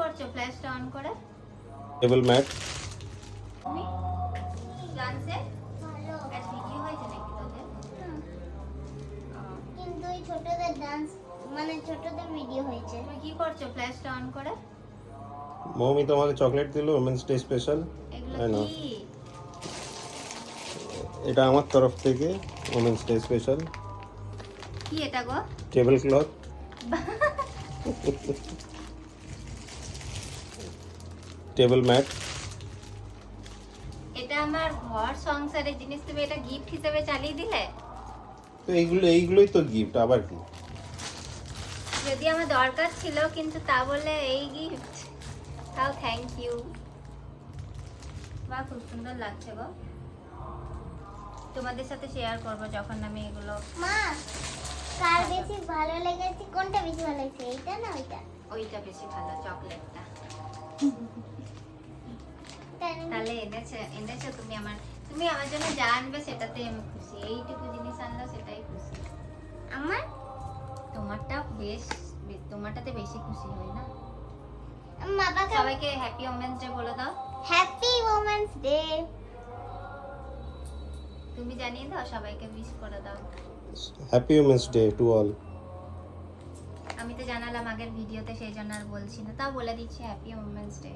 করছো ফ্ল্যাশটা অন করে? Table mat. তুমি ডান্সে আজ ভিডিও হয়েছে নাকি তোদের? কিন্তু ওই ছোটদের ডান্স মানে ছোটদের ভিডিও হয়েছে। তুমি কি করছো ফ্ল্যাশটা অন করে? মৌমি তোমাকে চকলেট দিল ওমেন্স ডে স্পেশাল। এগুলো কি? এটা আমার তরফ থেকে ওমেন্স ডে স্পেশাল কি এটা গো? Table cloth. Table mat. এটা আমার ঘর সংসারের জিনিস, তুমি এটা গিফট হিসেবে চালিয়ে দিলে? তো এইগুলোই তো গিফট, আবার কি? যদি আমার দরকার ছিল কিন্তু তা বলে এই গিফট, তাও থ্যাংক ইউ। বাহ, খুব সুন্দর লাগছে গো। তোমাদের সাথে শেয়ার করব যখন আমি এগুলো। মা কার বেশি ভালো লেগেছে, কোনটা বেশি ভালো লাগছে, এইটা না ওইটা? ওইটা বেশি ভালো, চকলেটটা। তাই না? তাহলে এনেছো তুমি আমার জন্য যা আনবে সেটাতে আমি খুশি। এইটুকু জিনিস আনলো সেটাই খুশি। আমার তোমারটাতে বেশি খুশি হই না? বাবাকে সবাইকে হ্যাপি ওমেন্স ডে বলে দাও। Happy women's day. তুমি জানিয়ে দাও, সবাইকে উইশ করে দাও। Happy women's day to all. আমি তো জানালাম আগের ভিডিওতে, সেই জন্য আর বলছি না, তাও বলে দিচ্ছি হ্যাপি ওমেন্স ডে।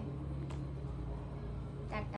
টাটা।